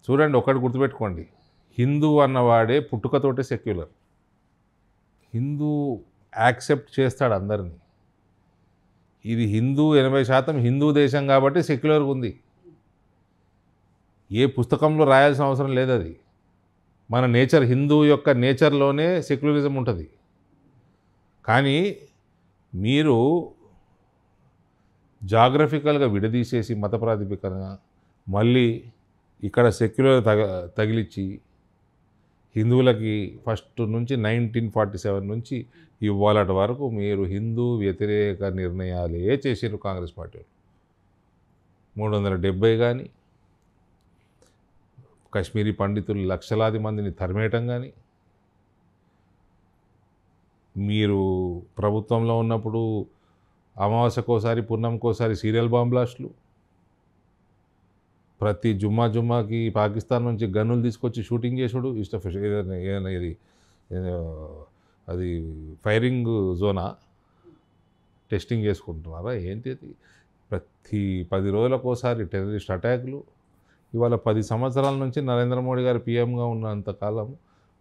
చూడండి, ఒకటి గుర్తుపెట్టుకోండి, హిందూ అన్నవాడే పుట్టుకతోటే సెక్యులర్. హిందూ యాక్సెప్ట్ చేస్తాడు అందరినీ. ఇది హిందూ 80% హిందూ దేశం కాబట్టి సెక్యులర్గా ఉంది. ఏ పుస్తకంలో రాయాల్సిన అవసరం లేదు. అది మన నేచర్, హిందూ యొక్క నేచర్లోనే సెక్యులరిజం ఉంటుంది. కానీ మీరు జాగ్రఫికల్గా విడదీసేసి మత ప్రాతిపదికన మళ్ళీ ఇక్కడ సెక్యులర్ తగిలిచ్చి హిందువులకి ఫస్ట్ నుంచి 1947 నుంచి ఇవాళటి వరకు మీరు హిందూ వ్యతిరేక నిర్ణయాలే చేసారు కాంగ్రెస్ పార్టీ. 370 కానీ, కాశ్మీరీ పండితులు లక్షలాది మందిని తరిమేయటం కానీ, మీరు ప్రభుత్వంలో ఉన్నప్పుడు అమావాస్యకోసారి పున్నంకోసారి సీరియల్ బాంబ్ బ్లాస్టులు, ప్రతి జుమ్మాకి పాకిస్తాన్ నుంచి గన్నులు తీసుకొచ్చి షూటింగ్ చేసుడు, ఏదైనా ఇది అది ఫైరింగ్ జోనా టెస్టింగ్ చేసుకుంటున్నారా ఏంటి? అది ప్రతి 10 రోజులకోసారి టెర్రరిస్ట్ అటాక్లు. ఇవాళ 10 సంవత్సరాల నుంచి నరేంద్ర మోడీ గారు పీఎంగా ఉన్నంతకాలం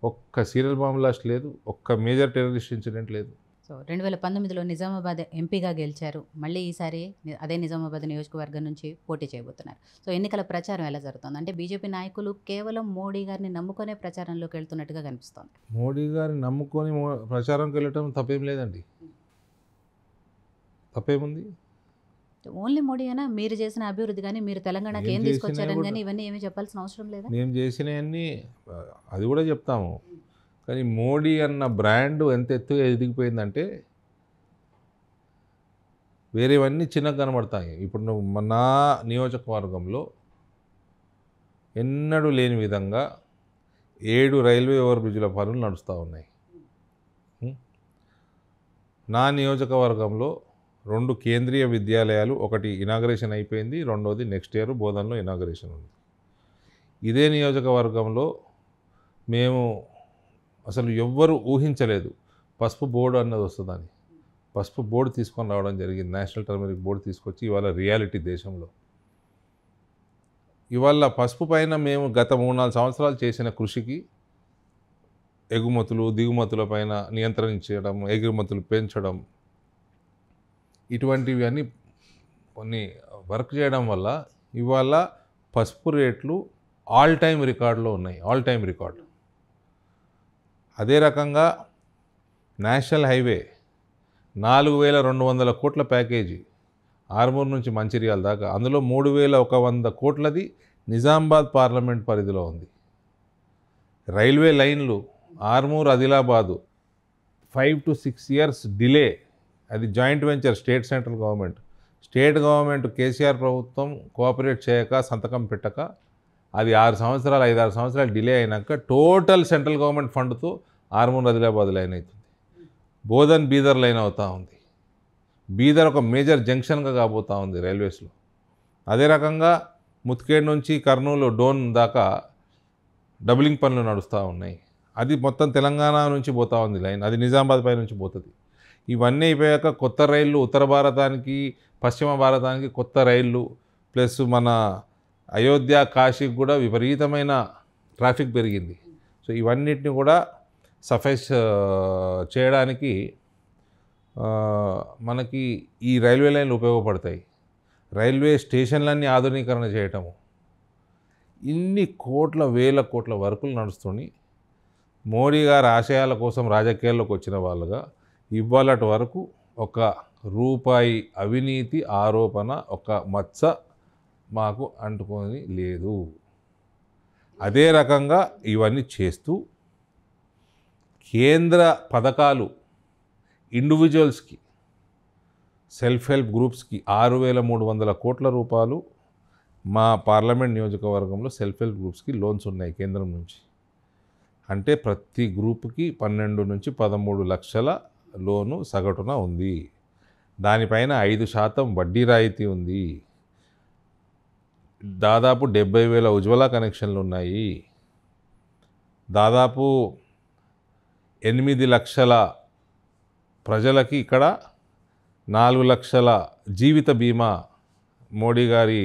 ఒక్క సీరియల్ బాంబ్ బ్లాస్ట్ లేదు, ఒక్క మేజర్ టెర్రరిస్ట్ ఇన్సిడెంట్ లేదు. సో 2019లో నిజామాబాద్ ఎంపీగా గెలిచారు. మళ్ళీ ఈసారి అదే నిజామాబాద్ నియోజకవర్గం నుంచి పోటీ చేయబోతున్నారు. సో ఎన్నికల ప్రచారం ఎలా జరుగుతుంది? అంటే బీజేపీ నాయకులు కేవలం మోడీ గారిని నమ్ముకునే ప్రచారంలోకి వెళ్తున్నట్టుగా కనిపిస్తోంది. మోడీ గారిని నమ్ముకొని ప్రచారంకి వెళ్ళటం తప్పేం లేదండి. తప్పేముంది? ఓన్లీ మోడీ అయినా మీరు చేసిన అభివృద్ధి కానీ, మీరు తెలంగాణకి ఏం తీసుకొచ్చారని కానీ ఇవన్నీ ఏమీ చెప్పాల్సిన అవసరం లేదా? మేము చేసినవన్నీ అది కూడా చెప్తాము. కానీ మోడీ అన్న బ్రాండ్ ఎంత ఎత్తుగా ఎదిగిపోయిందంటే వేరేవన్నీ చిన్నగా కనబడతాయి. ఇప్పుడు నా నియోజకవర్గంలో ఎన్నడూ లేని విధంగా 7 రైల్వే ఓవర్ బ్రిడ్జ్ల పనులు నడుస్తూ ఉన్నాయి. నా నియోజకవర్గంలో 2 కేంద్రీయ విద్యాలయాలు, ఒకటి ఇనాగరేషన్ అయిపోయింది, రెండోది నెక్స్ట్ ఇయర్ బోధనలో ఇనాగరేషన్ ఉంది. ఇదే నియోజకవర్గంలో మేము అసలు ఎవ్వరు ఊహించలేదు పసుపు బోర్డు అన్నది వస్తుందని. పసుపు బోర్డు తీసుకొని రావడం జరిగింది. నేషనల్ టర్మరిక్ బోర్డు తీసుకొచ్చి ఇవాళ రియాలిటీ దేశంలో. ఇవాళ పసుపు పైన మేము గత 3-4 సంవత్సరాలు చేసిన కృషికి ఎగుమతులు దిగుమతుల పైన నియంత్రించడం, ఎగుమతులు పెంచడం, ఇటువంటివి అన్నీ కొన్ని వర్క్ చేయడం వల్ల ఇవాళ పసుపు రేట్లు ఆల్ టైమ్ రికార్డులో ఉన్నాయి. All time record. అదే రకంగా నేషనల్ హైవే 4200 కోట్ల ప్యాకేజీ ఆర్మూర్ నుంచి మంచిర్యాల దాకా, అందులో 3100 కోట్లది నిజామాబాద్ పార్లమెంట్ పరిధిలో ఉంది. రైల్వే లైన్లు Armoor Adilabad 5 to 6 years delay. అది joint venture state central government. State government KCR ప్రభుత్వం కోఆపరేట్ చేయక, సంతకం పెట్టక, అది 5-6 సంవత్సరాలు డిలే అయినాక టోటల్ సెంట్రల్ గవర్నమెంట్ ఫండ్తో ఆర్మూర్ ఆదిలాబాద్ లైన్ అవుతుంది. బోధన్ బీదర్ లైన్ అవుతూ ఉంది. బీదర్ ఒక మేజర్ జంక్షన్గా కాబోతూ ఉంది రైల్వేస్లో. అదే రకంగా ముత్కేడ్ నుంచి కర్నూలు డోన్ దాకా డబులింగ్ పనులు నడుస్తూ ఉన్నాయి. అది మొత్తం తెలంగాణ నుంచి పోతూ ఉంది లైన్, అది నిజామాబాద్ పై నుంచి పోతుంది. ఇవన్నీ అయిపోయాక కొత్త రైళ్ళు ఉత్తర భారతానికి, పశ్చిమ భారతానికి కొత్త రైళ్ళు, ప్లస్ మన అయోధ్య కాశీకి కూడా విపరీతమైన ట్రాఫిక్ పెరిగింది. సో ఇవన్నిటిని కూడా సఫైస్ చేయడానికి మనకి ఈ రైల్వే లైన్లు ఉపయోగపడతాయి. రైల్వే స్టేషన్లన్నీ ఆధునీకరణ చేయటము, ఇన్ని వేల కోట్ల వర్కులు నడుస్తుంది. మోడీ గారి ఆశయాల కోసం రాజకీయాల్లోకి వచ్చిన వాళ్ళుగా ఇవాళటి వరకు ₹1 అవినీతి ఆరోపణ, ఒక మచ్చ మాకు అంటుకొని లేదు. అదే రకంగా ఇవన్నీ చేస్తూ కేంద్ర పథకాలు ఇండివిజువల్స్కి, సెల్ఫ్ హెల్ప్ గ్రూప్స్కి 6300 కోట్ల రూపాయలు మా పార్లమెంట్ నియోజకవర్గంలో సెల్ఫ్ హెల్ప్ గ్రూప్స్కి లోన్స్ ఉన్నాయి కేంద్రం నుంచి. అంటే ప్రతి గ్రూప్కి 12 నుంచి 13 లక్షల లోను సగటున ఉంది. దానిపైన 5% వడ్డీ రాయితీ ఉంది. దాదాపు 70,000 ఉజ్వల కనెక్షన్లు ఉన్నాయి. దాదాపు 8 లక్షల ప్రజలకి ఇక్కడ 4 లక్షల జీవిత బీమా మోడీ గారి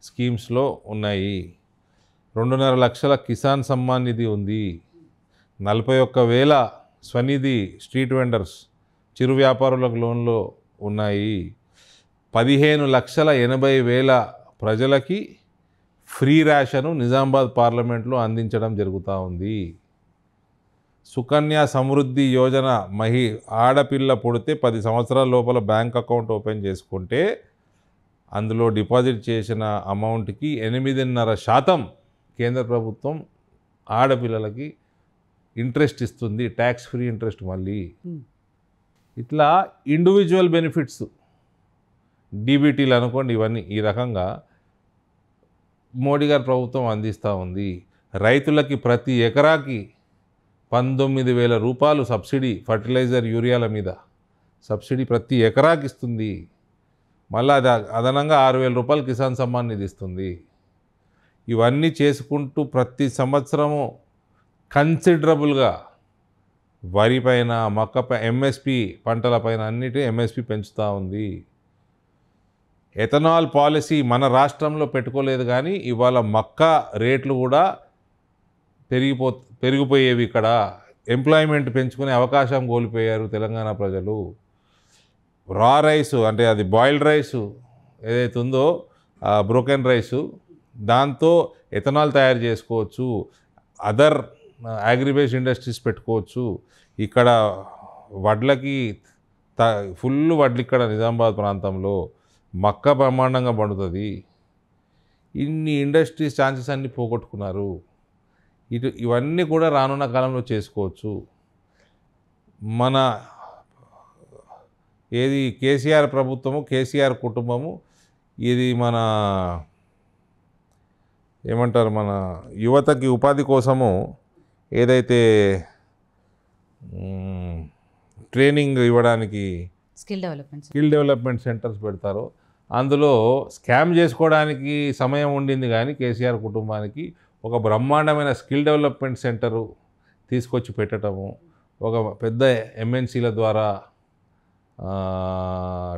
స్కీమ్స్లో ఉన్నాయి. 2.5 లక్షల కిసాన్ సమ్మాన్ నిధి ఉంది, 41,000 స్వనిధి స్ట్రీట్ వెండర్స్ చిరు వ్యాపారులకు లోన్లు ఉన్నాయి, 15,80,000 ప్రజలకి ఫ్రీ రేషను నిజామాబాద్ పార్లమెంట్లో అందించడం జరుగుతూ ఉంది. సుకన్య సమృద్ధి యోజన ఆడపిల్ల పుడితే 10 సంవత్సరాల లోపల బ్యాంక్ అకౌంట్ ఓపెన్ చేసుకుంటే అందులో డిపాజిట్ చేసిన అమౌంట్కి 8.5% కేంద్ర ప్రభుత్వం ఆడపిల్లలకి ఇంట్రెస్ట్ ఇస్తుంది, ట్యాక్స్ ఫ్రీ ఇంట్రెస్ట్. మళ్ళీ ఇట్లా ఇండివిజువల్ బెనిఫిట్స్ డీబీటీలు అనుకోండి, ఇవన్నీ ఈ రకంగా మోడీ గారి ప్రభుత్వం అందిస్తూ ఉంది. రైతులకి ప్రతి ఎకరాకి 19,000 రూపాయలు సబ్సిడీ, ఫర్టిలైజర్ యూరియాల మీద సబ్సిడీ ప్రతి ఎకరాకి ఇస్తుంది. మళ్ళీ అది అదనంగా 6,000 రూపాయలు కిసాన్ సమ్మాన్ నిధి ఇస్తుంది. ఇవన్నీ చేసుకుంటూ ప్రతి సంవత్సరము కన్సిడరబుల్గా వరి పైన, మక్క ఎంఎస్పి పంటలపైన అన్నిటి ఎంఎస్పి పెంచుతూ ఉంది. ఎథనాల్ పాలసీ మన రాష్ట్రంలో పెట్టుకోలేదు, కానీ ఇవాళ మక్క రేట్లు కూడా పెరిగిపోయేవి. ఇక్కడ ఎంప్లాయ్మెంట్ పెంచుకునే అవకాశం కోల్పోయారు తెలంగాణ ప్రజలు. రా రైసు అంటే అది బాయిల్డ్ రైసు ఏదైతే ఉందో బ్రోకెన్ రైసు, దాంతో ఎథనాల్ తయారు చేసుకోవచ్చు, అదర్ అగ్రిబేస్ ఇండస్ట్రీస్ పెట్టుకోవచ్చు. ఇక్కడ వడ్లకి ఫుల్ వడ్లు ఇక్కడ నిజామాబాద్ ప్రాంతంలో మక్క బ్రహ్మాండంగా పండుతుంది. ఇన్ని ఇండస్ట్రీస్ ఛాన్సెస్ అన్నీ పోగొట్టుకున్నారు. ఇవన్నీ కూడా రానున్న కాలంలో చేసుకోవచ్చు. మన ఏది కేసీఆర్ ప్రభుత్వము, కేసీఆర్ కుటుంబము, ఇది మన ఏమంటారు, మన యువతకి ఉపాధి కోసము ఏదైతే ట్రైనింగ్ ఇవ్వడానికి స్కిల్ డెవలప్మెంట్ సెంటర్స్ పెడతారో అందులో స్కామ్ చేసుకోవడానికి సమయం ఉండింది, కానీ కేసీఆర్ కుటుంబానికి ఒక బ్రహ్మాండమైన స్కిల్ డెవలప్మెంట్ సెంటరు తీసుకొచ్చి పెట్టడము, ఒక పెద్ద ఎంఎన్సీల ద్వారా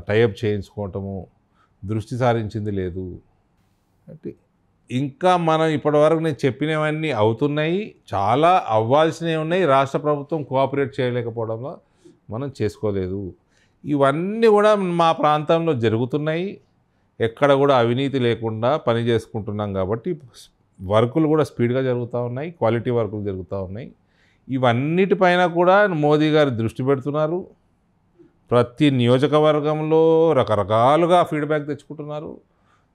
టైఅప్ చేయించుకోవటము దృష్టి సారించింది లేదు. ఇంకా మనం ఇప్పటివరకు నేను చెప్పినవన్నీ అవుతున్నాయి, చాలా అవ్వాల్సినవి ఉన్నాయి. రాష్ట్ర ప్రభుత్వం కోఆపరేట్ చేయలేకపోవడంలో మనం చేసుకోలేదు. ఇవన్నీ కూడా మా ప్రాంతంలో జరుగుతున్నాయి. ఎక్కడ కూడా అవినీతి లేకుండా పని చేసుకుంటున్నాం కాబట్టి వర్కులు కూడా స్పీడ్గా జరుగుతూ ఉన్నాయి, క్వాలిటీ వర్కులు జరుగుతూ ఉన్నాయి. ఇవన్నిటిపైన కూడా మోదీ గారు దృష్టి పెడుతున్నారు. ప్రతి నియోజకవర్గంలో రకరకాలుగా ఫీడ్బ్యాక్ తెచ్చుకుంటున్నారు.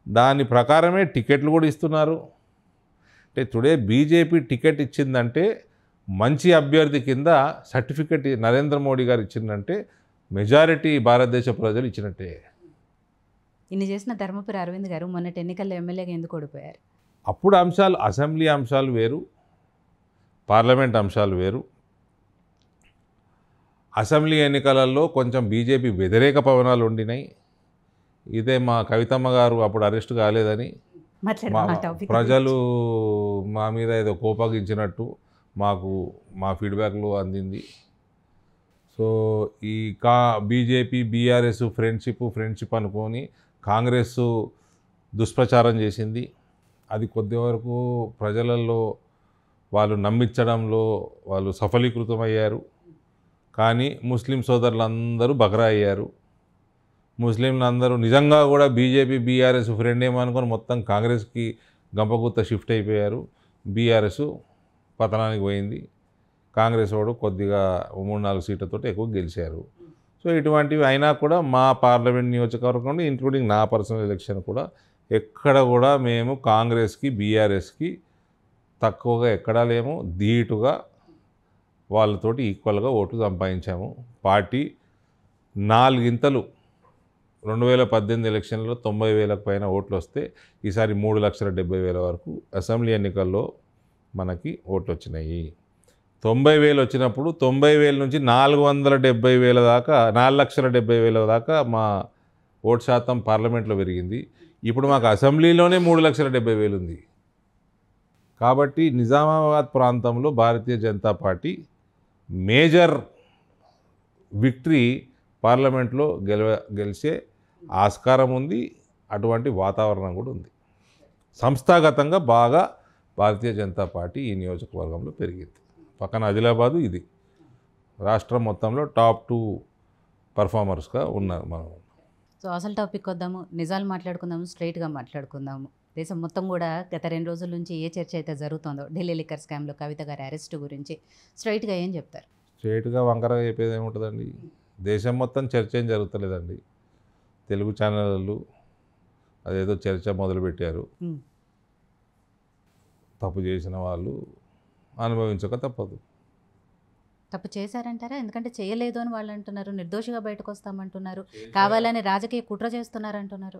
దాని ప్రకారమే టికెట్లు కూడా ఇస్తున్నారు. అంటే టుడే బీజేపీ టికెట్ ఇచ్చిందంటే మంచి అభ్యర్థి కింద సర్టిఫికెట్ నరేంద్ర మోడీ గారు ఇచ్చిందంటే మెజారిటీ భారతదేశ ప్రజలు ఇచ్చినట్టే. ఇన్ని చేసిన ధర్మపురి అరవింద్ గారు మొన్నటి ఎన్నికల్లో ఎమ్మెల్యేగా ఎందుకు ఓడిపోయారు? అప్పుడు అంశాలు, అసెంబ్లీ అంశాలు వేరు, పార్లమెంట్ అంశాలు వేరు. అసెంబ్లీ ఎన్నికలలో కొంచెం బీజేపీ వ్యతిరేక పవనాలు ఉండినాయి. ఇదే మా కవితమ్మ గారు అప్పుడు అరెస్ట్ కాలేదని ప్రజలు మా మీద ఏదో కోపగించినట్టు మాకు మా ఫీడ్బ్యాక్లో అందింది. సో ఈ బీజేపీ బీఆర్ఎస్ ఫ్రెండ్షిప్ అనుకొని కాంగ్రెస్ దుష్ప్రచారం చేసింది. అది కొద్ది వరకు ప్రజలలో వాళ్ళు నమ్మించడంలో వాళ్ళు సఫలీకృతమయ్యారు. కానీ ముస్లిం సోదరులందరూ బకరా అయ్యారు. ముస్లింలందరూ నిజంగా కూడా బీజేపీ బీఆర్ఎస్ ఫ్రెండ్ ఏమనుకొని మొత్తం కాంగ్రెస్కి గంపగుత్త షిఫ్ట్ అయిపోయారు. బీఆర్ఎస్ పతనానికి పోయింది. కాంగ్రెస్ వాడు కొద్దిగా 3-4 సీట్లతో ఎక్కువ గెలిచారు. సో ఇటువంటివి అయినా కూడా మా పార్లమెంట్ నియోజకవర్గంలో ఇంక్లూడింగ్ నా పర్సనల్ ఎలక్షన్ కూడా ఎక్కడ కూడా మేము కాంగ్రెస్కి బీఆర్ఎస్కి తక్కువగా ఎక్కడా లేము. ధీటుగా వాళ్ళతోటి ఈక్వల్గా ఓట్లు సంపాదించాము. పార్టీ 4 గింతలు 2018 ఎలక్షన్లో 90,000 పైన ఓట్లు వస్తే ఈసారి 3,70,000 వరకు అసెంబ్లీ ఎన్నికల్లో మనకి ఓట్లు వచ్చినాయి. 90,000 వచ్చినప్పుడు 90,000 నుంచి 470,000 దాకా 4,70,000 దాకా మా ఓటు శాతం పార్లమెంట్లో పెరిగింది. ఇప్పుడు మాకు అసెంబ్లీలోనే 3,70,000 ఉంది. కాబట్టి నిజామాబాద్ ప్రాంతంలో Bharatiya Janata party major victory పార్లమెంట్లో గెలిచే ఆస్కారం ఉంది. అటువంటి వాతావరణం కూడా ఉంది. సంస్థాగతంగా బాగా భారతీయ జనతా పార్టీ ఈ నియోజకవర్గంలో పెరిగింది. పక్కన ఆదిలాబాదు ఇది రాష్ట్రం మొత్తంలో టాప్ 2 పర్ఫార్మర్స్గా ఉన్నారు మనం. సో అసలు టాపిక్ వద్దాము, నిజాలు మాట్లాడుకుందాము, స్ట్రైట్గా మాట్లాడుకుందాము. దేశం మొత్తం కూడా గత 2 రోజుల నుంచి ఏ చర్చ అయితే జరుగుతుందో ఢిల్లీ లిక్కర్ స్కామ్లో కవిత గారి అరెస్ట్ గురించి స్ట్రైట్గా ఏం చెప్తారు? స్ట్రేట్గా వంకరగా చెప్పేది ఏముంటుందండి? దేశం మొత్తం చర్చ ఏం జరుగుతలేదండి. తెలుగు ఛానళ్ళు అదేదో చర్చ మొదలుపెట్టారు. తప్పు చేసిన వాళ్ళు అనుభవించక తప్పదు. తప్పు చేశారంటారా? ఎందుకంటే చేయలేదు అని వాళ్ళు అంటున్నారు, నిర్దోషిగా బయటకు వస్తామంటున్నారు, కావాలని రాజకీయ కుట్ర చేస్తున్నారంటున్నారు.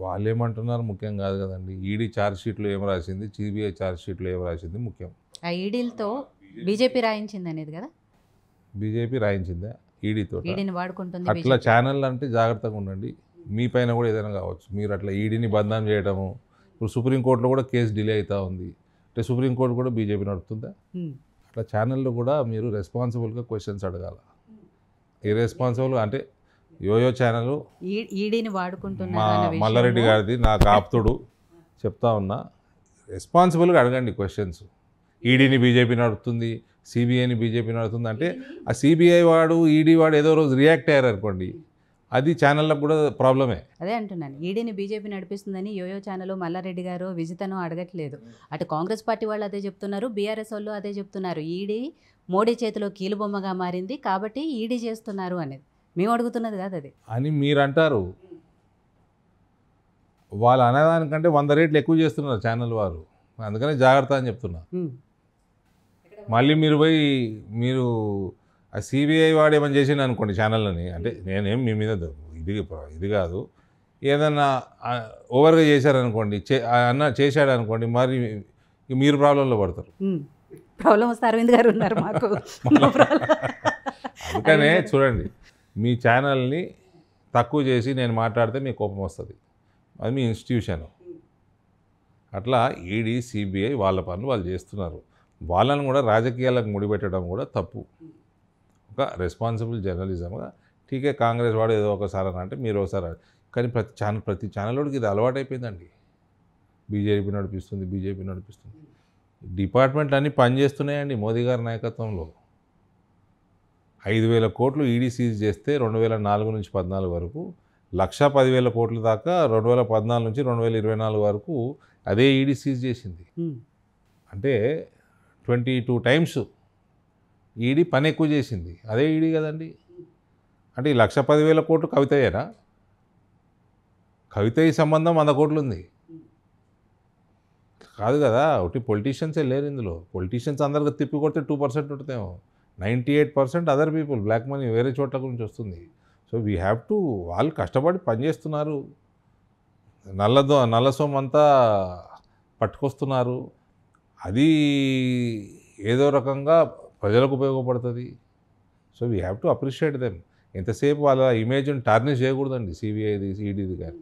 వాళ్ళు ఏమంటున్నారు ముఖ్యం కాదు కదండి. ఈడీ ఛార్జ్ షీట్లో ఏం రాసింది, సిబిఐ ఛార్జ్ షీట్లో ఏం రాసింది ముఖ్యం. ఆ ఈడీలతో బీజేపీ రాయించింది అనేది కదా, బీజేపీ రాయించిందా ఈడీతో? ఈడీని వాడుకుంటుంది అట్లా ఛానల్ అంటే జాగ్రత్తగా ఉండండి. మీ పైన కూడా ఏదైనా కావచ్చు. మీరు అట్లా ఈడీని బదనాం చేయడము. ఇప్పుడు సుప్రీంకోర్టులో కూడా కేసు డిలే అవుతూ ఉంది అంటే సుప్రీంకోర్టు కూడా బీజేపీ నడుపుతుందా? అట్లా ఛానల్లో కూడా మీరు రెస్పాన్సిబుల్గా క్వశ్చన్స్ అడగాల. ఇర్రెస్పాన్సిబుల్ అంటే యోయో ఛానల్ ఈడీని వాడుకుంటున్నారు మల్లారెడ్డి గారిది నాకు ఆప్తుడు చెప్తా ఉన్నా, రెస్పాన్సిబుల్గా అడగండి క్వశ్చన్స్. ఈడీని బీజేపీ నడుపుతుంది, సిబిఐని బీజేపీ నడుపుతుంది అంటే ఆ సిబిఐ వాడు ఈడీ వాడు ఏదో రోజు రియాక్ట్ అయ్యారు అనుకోండి, అది ఛానళ్ళకు కూడా ప్రాబ్లమే. అదే అంటున్నాను, ఈడీని బీజేపీ నడిపిస్తుందని యోయో ఛానల్ మల్లారెడ్డి గారు విజితను అడగట్లేదు. అటు కాంగ్రెస్ పార్టీ వాళ్ళు అదే చెప్తున్నారు, బీఆర్ఎస్ వాళ్ళు అదే చెప్తున్నారు. ఈడీ మోడీ చేతిలో కీలుబొమ్మగా మారింది కాబట్టి ఈడీ చేస్తున్నారు అనేది మేము అడుగుతున్నది కాదు అది అని మీరు అంటారు. వాళ్ళు అనేదానికంటే 100 రెట్లు ఎక్కువ చేస్తున్నారు ఛానల్ వారు. అందుకనే జాగ్రత్త అని చెప్తున్నా. మళ్ళీ మీరు పోయి మీరు ఆ సిబిఐ వాడు ఏమైనా చేసిండు అనుకోండి ఛానళ్ళని, అంటే నేనేం మీ మీద ఇది కాదు, ఏదన్నా ఓవర్గా చేశారనుకోండి, చేశాడు అనుకోండి, మరి మీరు ప్రాబ్లంలో పడతారు. ప్రాబ్లం వస్తే అరవింద్ గారు ఉన్నారు మాకు. అందుకనే చూడండి, మీ ఛానల్ని తక్కువ చేసి నేను మాట్లాడితే మీకు కోపం వస్తుంది. అది మీ ఇన్స్టిట్యూషన్. అట్లా ఈడీ సిబిఐ వాళ్ళ పనులు వాళ్ళు చేస్తున్నారు. వాళ్ళని కూడా రాజకీయాలకు ముడిపెట్టడం కూడా తప్పు. ఒక రెస్పాన్సిబుల్ జర్నలిజంగా ఠీకే కాంగ్రెస్ వాడు ఏదో ఒకసారి అని అంటే మీరు ఒకసారి, కానీ ప్రతి ఛానల్లోకి ఇది అలవాటైపోయిందండి. బీజేపీ నడిపిస్తుంది, బీజేపీ నడిపిస్తుంది. డిపార్ట్మెంట్లు అన్నీ పనిచేస్తున్నాయండి మోదీ గారి నాయకత్వంలో. 5,000 కోట్లు ఈడీ సీజ్ చేస్తే 2004 నుంచి 14 వరకు 1,10,000 కోట్ల దాకా 2014 నుంచి 2024 వరకు అదే ఈడీ సీజ్ చేసింది. అంటే 22 టైమ్స్ ఈడీ పని ఎక్కువ చేసింది. అదే ఈడీ కదండి. అంటే ఈ 1,10,000 కోట్లు కవితయేనా? కవితకి సంబంధం 100 కోట్లు ఉంది కాదు కదా. ఒకటి పొలిటీషియన్సే లేరు ఇందులో. పొలిటీషియన్స్ అందరికీ తిప్పి కొడితే 2% ఉంటుందేమో. 98% అదర్ పీపుల్, బ్లాక్ మనీ వేరే చోట్ల నుంచి వస్తుంది. సో వీ హ్యావ్ టు, వాళ్ళు కష్టపడి పనిచేస్తున్నారు, నల్ల సొమ్మంతా పట్టుకొస్తున్నారు. అది ఏదో రకంగా ప్రజలకు ఉపయోగపడుతుంది. So we have to appreciate them. ఎంతసేపు వాళ్ళ ఇమేజ్ని టార్నిష్ చేయకూడదండి సిబిఐది ఈడీది కానీ.